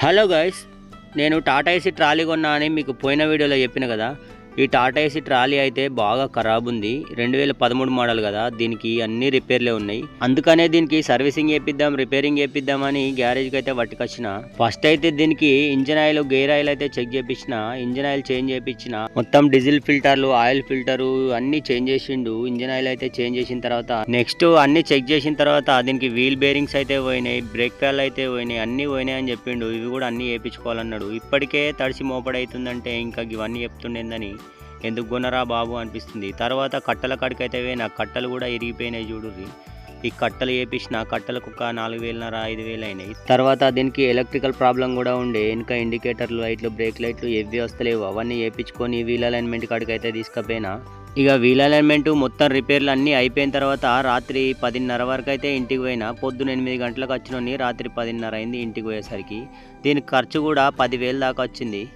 Hello guys, నేను Tata AC trolley కొన్నా అని మీకు పోయిన వీడియోలో చెప్పిన కదా. ఈ టాటా ఏసీ ట్రాలీ అయితే బాగా ఖరాబ్ ఉంది. 2013 మోడల్ కదా, దీనికి అన్ని రిపేర్లే ఉన్నాయి. అందుకనే దీనికి సర్వీసింగ్ చేపిద్దాం, రిపేరింగ్ చేపిద్దాం అని గ్యారేజ్కి అయితే పట్టుకొచ్చిన. ఫస్ట్ అయితే దీనికి ఇంజన్ ఆయిల్, గేర్ ఆయిల్ అయితే చెక్ చేపించిన. ఇంజన్ ఆయిల్ చేంజ్ చేపించిన, మొత్తం డీజిల్ ఫిల్టర్లు, ఆయిల్ ఫిల్టరు అన్ని చేంజ్ చేసిండు. ఇంజన్ ఆయిల్ అయితే చేంజ్ చేసిన తర్వాత నెక్స్ట్ అన్ని చెక్ చేసిన తర్వాత దీనికి వీల్ బేరింగ్స్ అయితే పోయినాయి, బ్రేక్ ప్యాడ్లు అయితే పోయినాయి, అన్ని పోయినాయి అని చెప్పిండు. ఇవి కూడా అన్ని వేయించుకోవాలన్నాడు. ఇప్పటికే తడిసి మోపడవుతుందంటే ఇంకా ఇవన్నీ చెప్తుండేందని ఎందుకు కొనరా బాబు అనిపిస్తుంది. తర్వాత కట్టల కాడికి అయితే పోయినా, కట్టలు కూడా ఇరిగిపోయినాయి చూడుర్రి. ఈ కట్టలు వేపించిన, కట్టలకు ఒక 4,500 అయినాయి. తర్వాత దీనికి ఎలక్ట్రికల్ ప్రాబ్లం కూడా ఉండే. ఇంకా ఇండికేటర్లు, లైట్లు, బ్రేక్ లైట్లు ఎవి వస్తలేవు. అవన్నీ వేయించుకొని వీల్ అలైన్మెంట్ కాడికి అయితే తీసుకుపోయినా. ఇక వీల్ అలైన్మెంట్ మొత్తం రిపేర్లు అన్నీ అయిపోయిన తర్వాత రాత్రి 10:30 వరకు అయితే ఇంటికి పోయినా. పొద్దున 8 గంటలకు వచ్చినోని రాత్రి 10:30 అయింది ఇంటికి పోయేసరికి. దీనికి ఖర్చు కూడా 10,000 దాకా వచ్చింది.